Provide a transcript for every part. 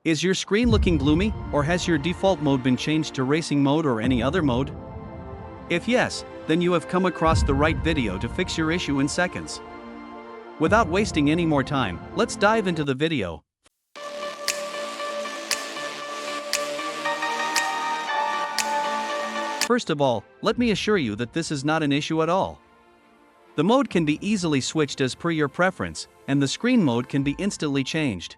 Is your screen looking gloomy, or has your default mode been changed to racing mode or any other mode? If yes, then you have come across the right video to fix your issue in seconds. Without wasting any more time, let's dive into the video. First of all, let me assure you that this is not an issue at all. The mode can be easily switched as per your preference, and the screen mode can be instantly changed.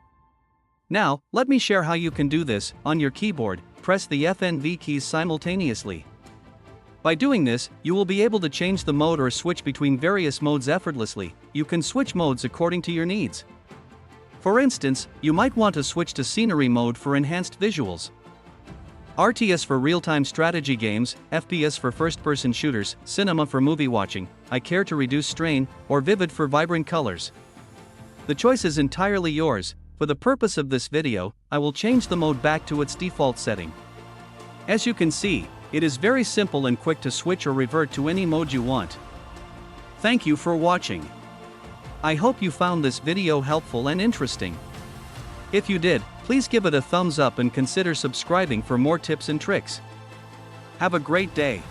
Now, let me share how you can do this. On your keyboard, press the F and V keys simultaneously. By doing this, you will be able to change the mode or switch between various modes effortlessly. You can switch modes according to your needs. For instance, you might want to switch to scenery mode for enhanced visuals, RTS for real-time strategy games, FPS for first-person shooters, cinema for movie watching, I care to reduce strain, or vivid for vibrant colors. The choice is entirely yours. For the purpose of this video, I will change the mode back to its default setting. As you can see, it is very simple and quick to switch or revert to any mode you want. Thank you for watching. I hope you found this video helpful and interesting. If you did, please give it a thumbs up and consider subscribing for more tips and tricks. Have a great day.